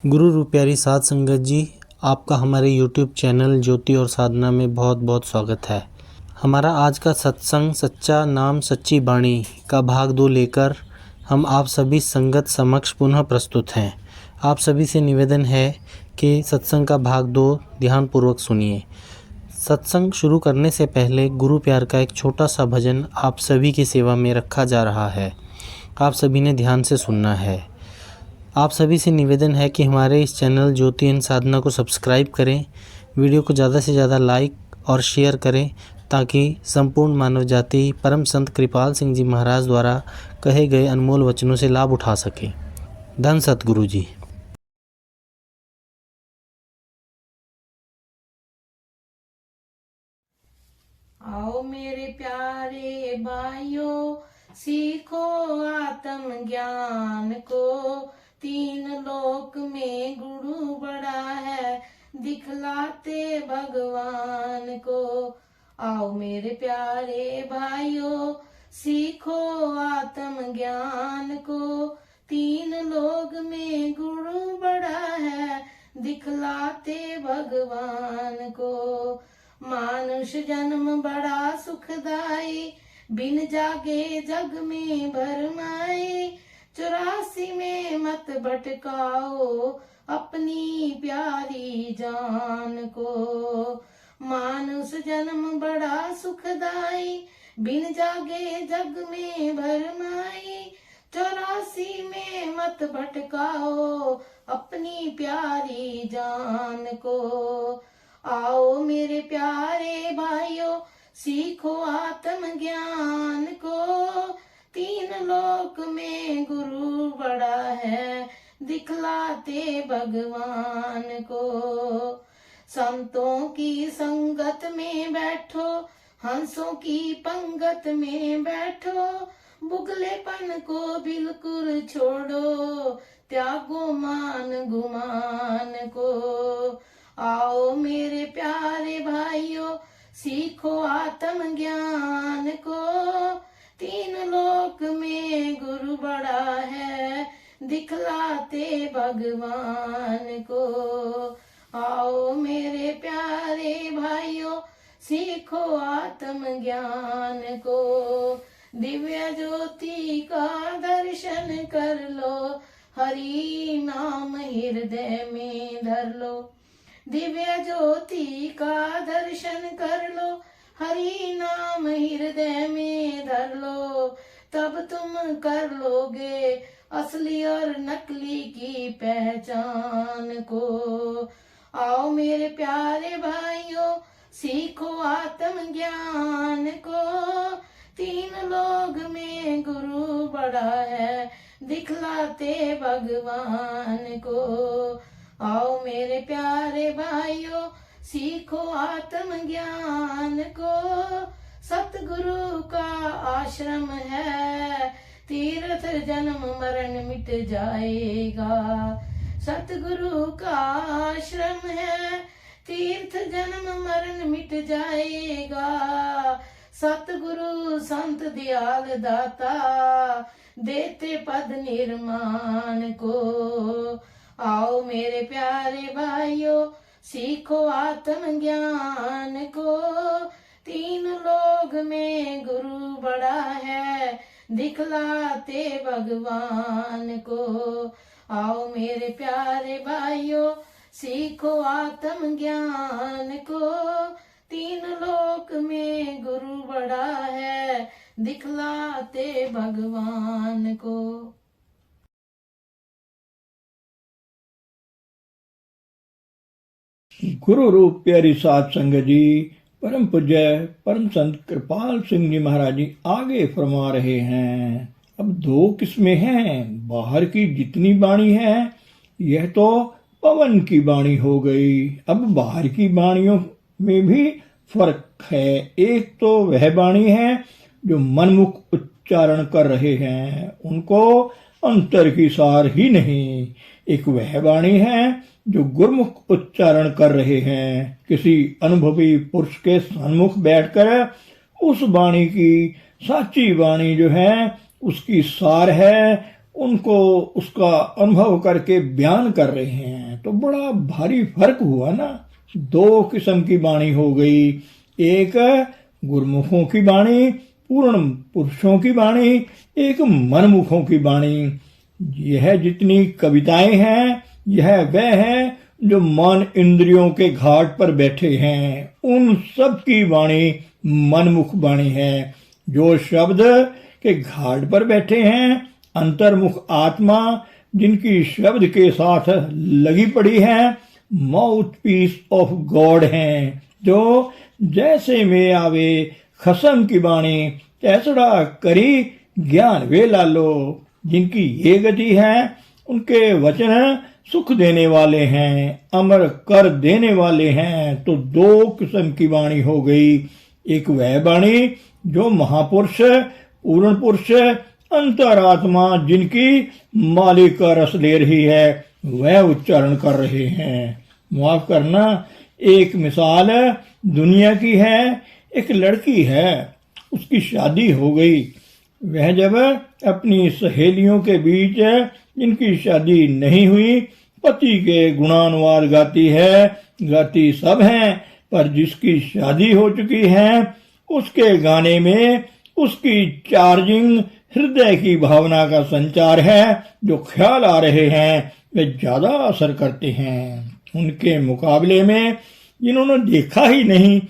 गुरु रूप प्यारी साध संगत जी, आपका हमारे YouTube चैनल ज्योति और साधना में बहुत बहुत स्वागत है। हमारा आज का सत्संग सच्चा नाम सच्ची बाणी का भाग 2 लेकर हम आप सभी संगत समक्ष पुनः प्रस्तुत हैं। आप सभी से निवेदन है कि सत्संग का भाग 2 ध्यानपूर्वक सुनिए। सत्संग शुरू करने से पहले गुरु प्यार का एक छोटा सा भजन आप सभी की सेवा में रखा जा रहा है। आप सभी ने ध्यान से सुनना है। आप सभी से निवेदन है कि हमारे इस चैनल ज्योति एंड साधना को सब्सक्राइब करें, वीडियो को ज़्यादा से ज़्यादा लाइक और शेयर करें ताकि संपूर्ण मानव जाति परम संत कृपाल सिंह जी महाराज द्वारा कहे गए अनमोल वचनों से लाभ उठा सके। धन सतगुरु जी। आओ मेरे प्यारे भाइयों, सीखो आत्म ज्ञान को। 3 लोक में गुरु बड़ा है, दिखलाते भगवान को। आओ मेरे प्यारे भाइयों, सीखो आत्म ज्ञान को। 3 लोक में गुरु बड़ा है, दिखलाते भगवान को। मानुष जन्म बड़ा सुखदाई, बिन जागे जग में भरमाई। 84 में मत भटकाओ, अपनी प्यारी जान को। मानुष जन्म बड़ा सुखदाई, बिन जागे जग में भरमाई। 84 में मत भटकाओ, अपनी प्यारी जान को। आओ मेरे प्यारे भाइयों, सीखो आत्म ज्ञान को। 3 लोक में गुरु बड़ा है, दिखलाते भगवान को। संतों की संगत में बैठो, हंसों की पंगत में बैठो। बुगलेपन को बिल्कुल छोड़ो, त्यागो मान गुमान को। आओ मेरे प्यारे भाइयों, सीखो आत्म ज्ञान को। 3 लोक में गुरु बड़ा है, दिखलाते भगवान को। आओ मेरे प्यारे भाइयों, सीखो आत्म ज्ञान को। दिव्य ज्योति का दर्शन कर लो, हरि नाम हृदय में धर लो। दिव्य ज्योति का दर्शन कर लो, हरि नाम हृदय में धर लो। तब तुम कर लोगे असली और नकली की पहचान को। आओ मेरे प्यारे भाइयों, सीखो आत्म ज्ञान को। 3 लोक में गुरु बड़ा है, दिखलाते भगवान को। आओ मेरे प्यारे भाइयों, सीखो आत्म ज्ञान को। सतगुरु का आश्रम है, तीर्थ जन्म मरण मिट जाएगा। सतगुरु का आश्रम है, तीर्थ जन्म मरण मिट जाएगा। सतगुरु संत दयाल दाता, देते पद निर्माण को। आओ मेरे प्यारे भाइयों, सीखो आत्म ज्ञान को। 3 लोक में गुरु बड़ा है, दिखलाते भगवान को। आओ मेरे प्यारे भाइयों, सीखो आत्म ज्ञान को। 3 लोक में गुरु बड़ा है, दिखलाते भगवान को। गुरु रूप प्यारी साध संगत जी, परम पूज्य परम संत कृपाल सिंह जी महाराज जी आगे फरमा रहे हैं। अब 2 किस्में हैं। बाहर की जितनी वाणी है, यह तो पवन की वाणी हो गई। अब बाहर की वाणियों में भी फर्क है। एक तो वह वाणी है जो मनमुख उच्चारण कर रहे हैं, उनको अंतर की सार ही नहीं। एक वह वाणी है जो गुरमुख उच्चारण कर रहे हैं। किसी अनुभवी पुरुष के सन्मुख बैठकर उस वाणी की साची वाणी जो है उसकी सार है, उनको उसका अनुभव करके बयान कर रहे हैं। तो बड़ा भारी फर्क हुआ ना। दो किस्म की वाणी हो गई, एक गुरमुखों की वाणी, पूर्ण पुरुषों की वाणी, एक मनमुखों की वाणी। यह जितनी कविताएं हैं, यह वह है जो मन इंद्रियों के घाट पर बैठे हैं, उन सब की वाणी मनमुख वाणी है। जो शब्द के घाट पर बैठे हैं, अंतर्मुख आत्मा जिनकी शब्द के साथ लगी पड़ी है, माउथ पीस ऑफ गॉड हैं। जो जैसे में आवे खसम की वाणी, तैसड़ा करी ज्ञान वे लालो। जिनकी ये गति है, उनके वचन सुख देने वाले हैं, अमर कर देने वाले हैं। तो दो किस्म की वाणी हो गई। एक वह वाणी जो महापुरुष, पूर्ण पुरुष, अंतरात्मा जिनकी मालिक का रस ले रही है, वह उच्चारण कर रहे हैं। माफ करना, एक मिसाल दुनिया की है। एक लड़की है, उसकी शादी हो गई। वह जब अपनी सहेलियों के बीच जिनकी शादी नहीं हुई, पति के गुणानुवाद गाती है। गाती सब हैं, पर जिसकी शादी हो चुकी है, उसके गाने में उसकी चार्जिंग हृदय की भावना का संचार है। जो ख्याल आ रहे हैं वे ज्यादा असर करते हैं। उनके मुकाबले में जिन्होंने देखा ही नहीं,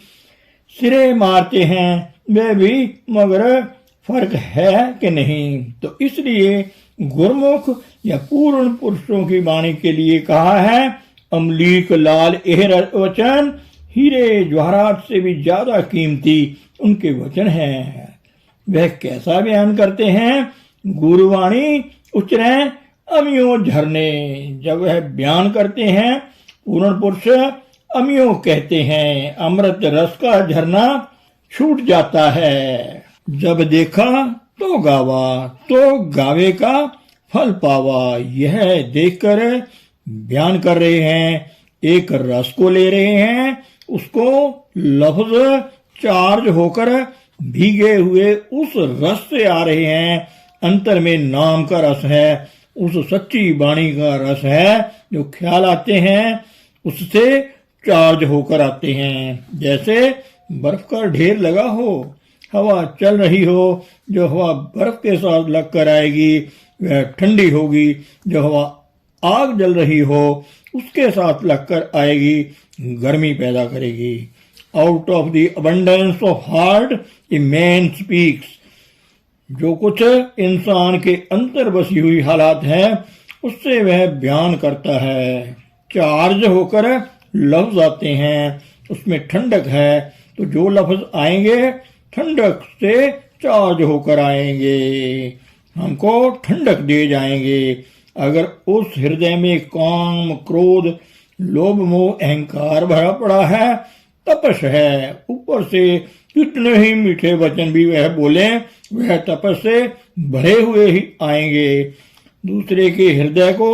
सिरे मारते हैं वे भी, मगर फर्क है कि नहीं। तो इसलिए गुरमुख या पूर्ण पुरुषों की वाणी के लिए कहा है, अमलीक लाल एहर वचन, हीरे जवाहरात से भी ज्यादा कीमती उनके वचन हैं। वह कैसा बयान करते हैं? गुरुवाणी उचरे अमियों झरने। जब वह बयान करते हैं, पूर्ण पुरुष अमियों कहते हैं, अमृत रस का झरना छूट जाता है। जब देखा तो गावा, तो गावे का फल पावा। यह देखकर बयान कर रहे हैं, एक रस को ले रहे हैं, उसको लफ्ज चार्ज होकर भीगे हुए उस रस से आ रहे हैं। अंतर में नाम का रस है, उस सच्ची वाणी का रस है। जो ख्याल आते हैं उससे चार्ज होकर आते हैं। जैसे बर्फ का ढेर लगा हो, हवा चल रही हो, जो हवा बर्फ के साथ लगकर आएगी वह ठंडी होगी। जो हवा आग जल रही हो उसके साथ लगकर आएगी, गर्मी पैदा करेगी। Out of the abundance of heart a man speaks. जो कुछ इंसान के अंतर बसी हुई हालात है, उससे वह बयान करता है। चार्ज होकर लफ्ज आते हैं, उसमें ठंडक है, तो जो लफ्ज आएंगे ठंडक से चार्ज होकर आएंगे, हमको ठंडक दे जाएंगे। अगर उस हृदय में काम, क्रोध, लोभ, मोह, अहंकार भरा पड़ा है, तपस है, ऊपर से कितने ही मीठे वचन भी वह बोले, वह तपस से भरे हुए ही आएंगे। दूसरे के हृदय को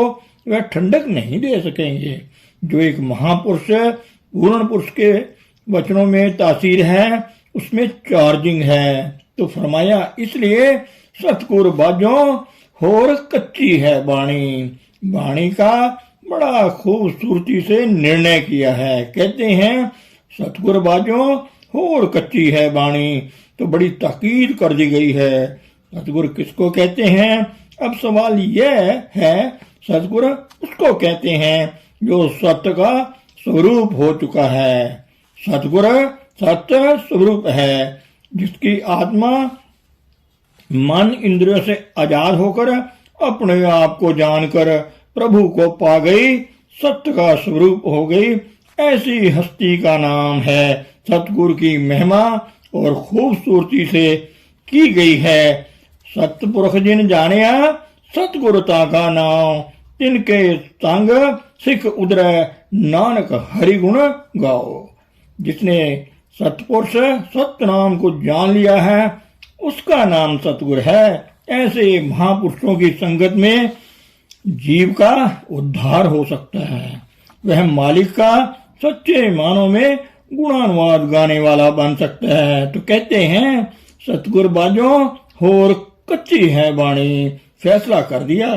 वह ठंडक नहीं दे सकेंगे। जो एक महापुरुष, पूर्ण पुरुष के वचनों में तासीर है, उसमें चार्जिंग है। तो फरमाया, इसलिए सतगुर बाजों होर कच्ची है वाणी। वाणी का बड़ा खूबसूरती से निर्णय किया है। कहते हैं सतगुर बाजों होर कच्ची है वाणी, तो बड़ी ताकीद कर दी गई है। सतगुर किसको कहते हैं? अब सवाल यह है, सतगुर उसको कहते हैं जो सत्य का स्वरूप हो चुका है। सतगुर सत्य स्वरूप है, जिसकी आत्मा मन इंद्रियों से आजाद होकर अपने आप को जानकर प्रभु को पा गई, सत्य का स्वरूप हो गई। ऐसी हस्ती का नाम है। सतगुरु की महिमा और खूबसूरती से की गई है। सतपुरख जिन जानिया सतगुरुता का नाम, तिनके संग सिख उदरै नानक हरि गुण गाओ। जिसने सतपुरुष सत्य नाम को जान लिया है, उसका नाम सतगुरु है। ऐसे महापुरुषों की संगत में जीव का उद्धार हो सकता है। वह मालिक का सच्चे मानों में गुणानुवाद गाने वाला बन सकता है। तो कहते हैं सतगुर बाजों होर कच्ची है वाणी। फैसला कर दिया।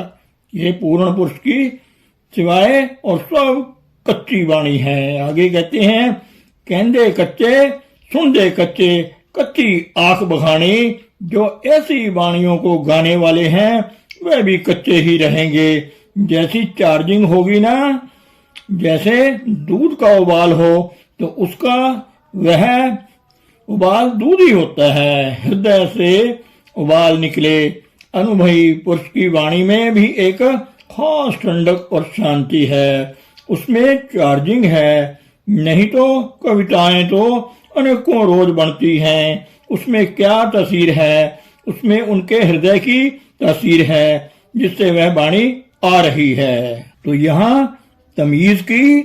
ये पूर्ण पुरुष की सिवाय और सब कच्ची वाणी है। आगे कहते हैं, कहंदे कच्चे सुनदे कच्चे कच्ची आंख बखानी। जो ऐसी वाणियों को गाने वाले हैं वह भी कच्चे ही रहेंगे। जैसी चार्जिंग होगी ना, जैसे दूध का उबाल हो तो उसका वह उबाल दूध ही होता है। हृदय से उबाल निकले। अनुभवी पुरुष की वाणी में भी एक खास ठंडक और शांति है। उसमें चार्जिंग है। नहीं तो कविताएं तो अनेकों रोज बनती हैं। उसमें क्या तासीर है? उसमें उनके हृदय की तासीर है जिससे वह वाणी आ रही है। तो यहाँ तमीज की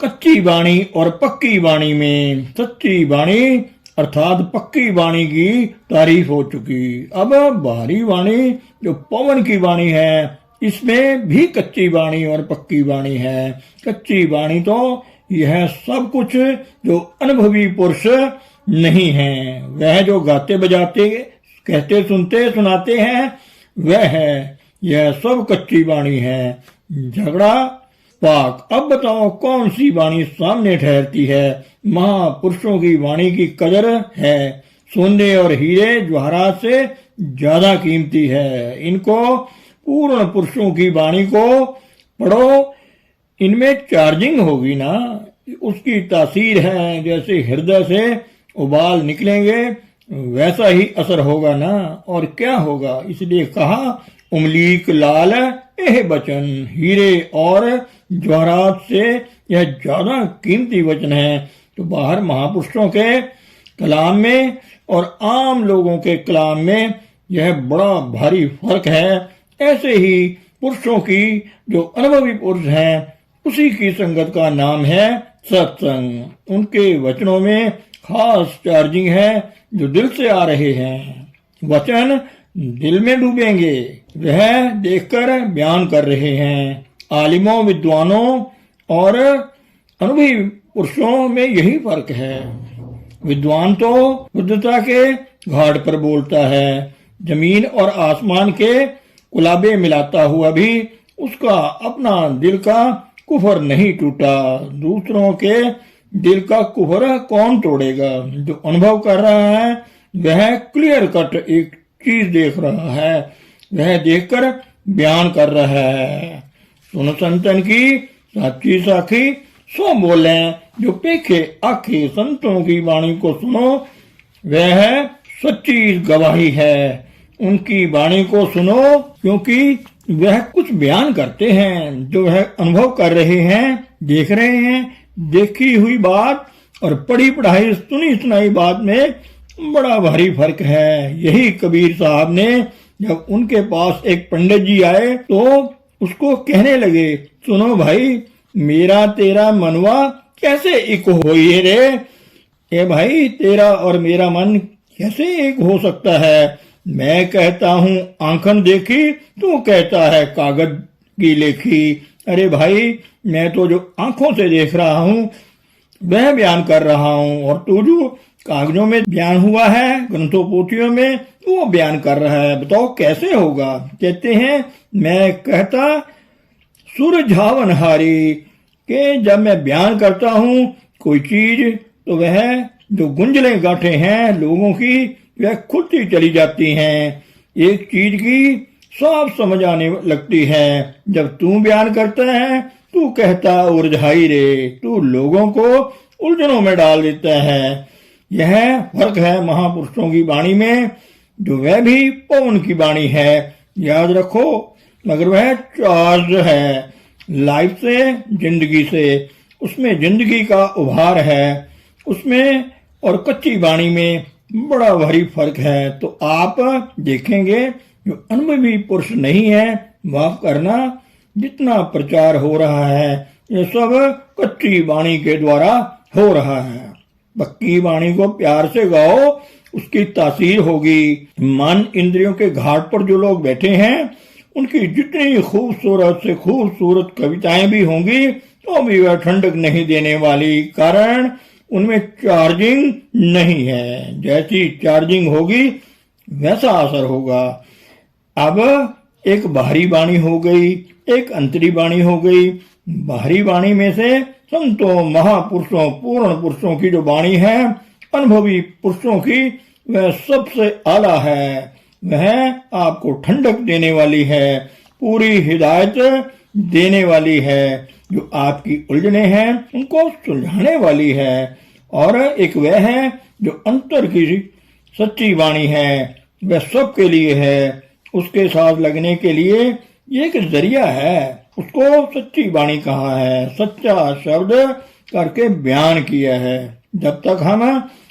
कच्ची वाणी और पक्की वाणी में सच्ची वाणी अर्थात पक्की वाणी की तारीफ हो चुकी। अब बाहरी वाणी जो पवन की वाणी है, इसमें भी कच्ची वाणी और पक्की वाणी है। कच्ची वाणी तो यह सब कुछ जो अनुभवी पुरुष नहीं है, वह जो गाते बजाते कहते सुनते सुनाते हैं वह है। यह सब कच्ची वाणी है। झगड़ा पाक। अब बताओ कौन सी वाणी सामने ठहरती है? महापुरुषों की वाणी की कदर है। सोने और हीरे जवाहरात से ज्यादा कीमती है। इनको पूर्ण पुरुषों की वाणी को पढ़ो। इनमें चार्जिंग होगी ना, उसकी तासीर है। जैसे हृदय से उबाल निकलेंगे वैसा ही असर होगा ना। और क्या होगा? इसलिए कहा, उमलीक लाल एह बचन। हीरे और जवाहरात से यह ज्यादा कीमती वचन है। तो बाहर महापुरुषों के कलाम में और आम लोगों के कलाम में यह बड़ा भारी फर्क है। ऐसे ही पुरुषों की जो अनुभवी पुरुष हैं उसी की संगत का नाम है सत्संग। उनके वचनों में खास चार्जिंग है जो दिल से आ रहे हैं। वचन दिल में डूबेंगे। वह देखकर बयान कर रहे हैं। आलिमों विद्वानों और अनुभवी पुरुषों में यही फर्क है। विद्वान तो बुद्धता के घाट पर बोलता है। जमीन और आसमान के कुलाबे मिलाता हुआ भी उसका अपना दिल का कुफर नहीं टूटा। दूसरों के दिल का कुफर कौन तोड़ेगा? जो अनुभव कर रहा है वह क्लियर कट एक चीज देख रहा है। वह देखकर बयान कर रहा है। सुन संतन की साची साखी सो बोले। जो पेखे आखे संतों की वाणी को सुनो, वह सच्ची गवाही है। उनकी वाणी को सुनो क्योंकि वह कुछ बयान करते हैं जो वह अनुभव कर रहे हैं, देख रहे हैं। देखी हुई बात और पढ़ी पढ़ाई सुनी सुनाई बात में बड़ा भारी फर्क है। यही कबीर साहब ने जब उनके पास एक पंडित जी आए तो उसको कहने लगे, सुनो भाई, मेरा तेरा मनवा कैसे एक होइए रे? ए भाई, तेरा और मेरा मन कैसे एक हो सकता है? मैं कहता हूँ आंखन देखी, तू कहता है कागज की लेखी। अरे भाई, मैं तो जो आंखों से देख रहा हूँ वह बयान कर रहा हूँ, और तू जो कागजों में बयान हुआ है ग्रंथों पोथियों में वो बयान कर रहा है। बताओ कैसे होगा? कहते हैं, मैं कहता सुरझावन हारी के जब मैं बयान करता हूँ कोई चीज तो वह जो गुंजलें गांठें हैं लोगों की वह खुलती चली जाती हैं। एक चीज की साफ समझ आने लगती है। जब तू बयान करता है तू कहता उलझाई रे, तू लोगों को उलझनों में डाल देता है। यह फर्क है महापुरुषों की वाणी में, जो वह भी पवन की वाणी है। याद रखो, मगर वह चार्ज है लाइफ से, जिंदगी से। उसमें जिंदगी का उभार है उसमें, और कच्ची वाणी में बड़ा भारी फर्क है। तो आप देखेंगे जो अनुभवी पुरुष नहीं है, माफ करना, जितना प्रचार हो रहा है ये सब कच्ची वाणी के द्वारा हो रहा है। पक्की वाणी को प्यार से गाओ, उसकी तासीर होगी। मन इंद्रियों के घाट पर जो लोग बैठे हैं उनकी जितनी खूबसूरत से खूबसूरत कविताएं भी होंगी तो भी वह ठंडक नहीं देने वाली, कारण उनमें चार्जिंग नहीं है। जैसी चार्जिंग होगी वैसा असर होगा। अब एक बाहरी वाणी हो गई, एक अंतरी वाणी हो गई। बाहरी वाणी में से संतों, महापुरुषों, पूर्ण पुरुषों की जो वाणी है, अनुभवी पुरुषों की, वह सबसे आला है। वह आपको ठंडक देने वाली है, पूरी हिदायत देने वाली है, जो आपकी उलझने हैं उनको सुलझाने वाली है। और एक वह है जो अंतर की सच्ची वाणी है, वह सबके लिए है, उसके साथ लगने के लिए ये एक जरिया है। उसको सच्ची वाणी कहा है, सच्चा शब्द करके बयान किया है। जब तक हम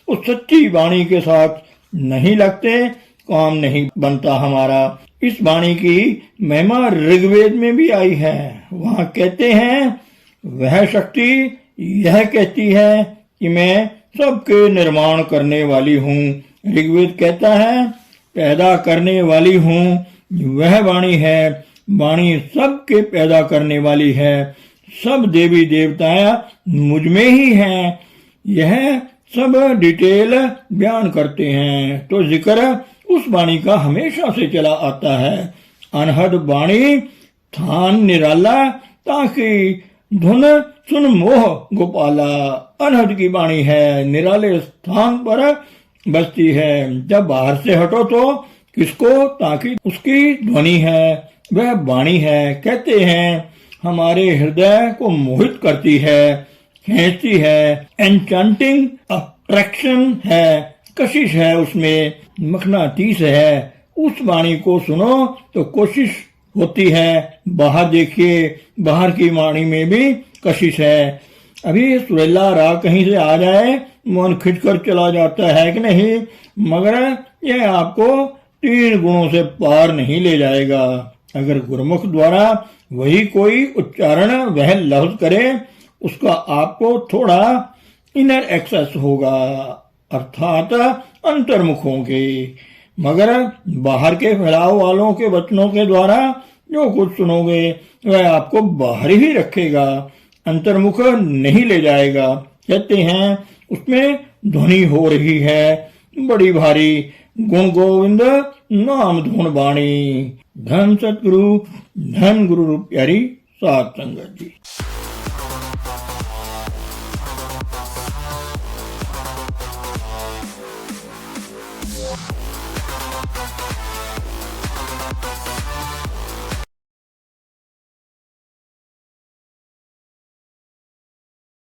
उस सच्ची वाणी के साथ नहीं लगते, काम नहीं बनता हमारा। इस वाणी की महिमा ऋग्वेद में भी आई है। वहां कहते हैं, वह शक्ति यह कहती है कि मैं सबके निर्माण करने वाली हूँ। ऋग्वेद कहता है, पैदा करने वाली हूँ। वह वाणी है, वाणी सबके पैदा करने वाली है। सब देवी देवताएं मुझ में ही हैं। यह सब डिटेल बयान करते हैं। तो जिक्र उस वाणी का हमेशा से चला आता है। अनहद वाणी थान निराला, ताकि धुन सुन मोह गोपाला। अनहद की वाणी है, निराले स्थान पर बसती है। जब बाहर से हटो तो किसको, ताकि उसकी ध्वनि है, वह वाणी है। कहते हैं हमारे हृदय को मोहित करती है, खींचती है। एन्चांटिंग अट्रैक्शन है, कशिश है, उसमें मखनातीस है। उस वाणी को सुनो तो कोशिश होती है। बाहर देखिए, बाहर की वाणी में भी कशिश है। अभी सुरीला राग कहीं से आ जाए, मन खिंचकर चला जाता है कि नहीं, मगर यह आपको 3 गुणों से पार नहीं ले जाएगा। अगर गुरुमुख द्वारा वही कोई उच्चारण वह लफ्ज करे, उसका आपको थोड़ा इनर एक्सेस होगा, अर्थात अंतर्मुख होंगे। मगर बाहर के फैलाव वालों के वचनों के द्वारा जो कुछ सुनोगे वह आपको बाहर ही रखेगा, अंतर्मुख नहीं ले जाएगा। कहते हैं उसमें ध्वनि हो रही है बड़ी भारी, गुण गोविंद नाम धुन वाणी। धन सतगुरु, धन गुरु रूप प्यारी सात संगत जी।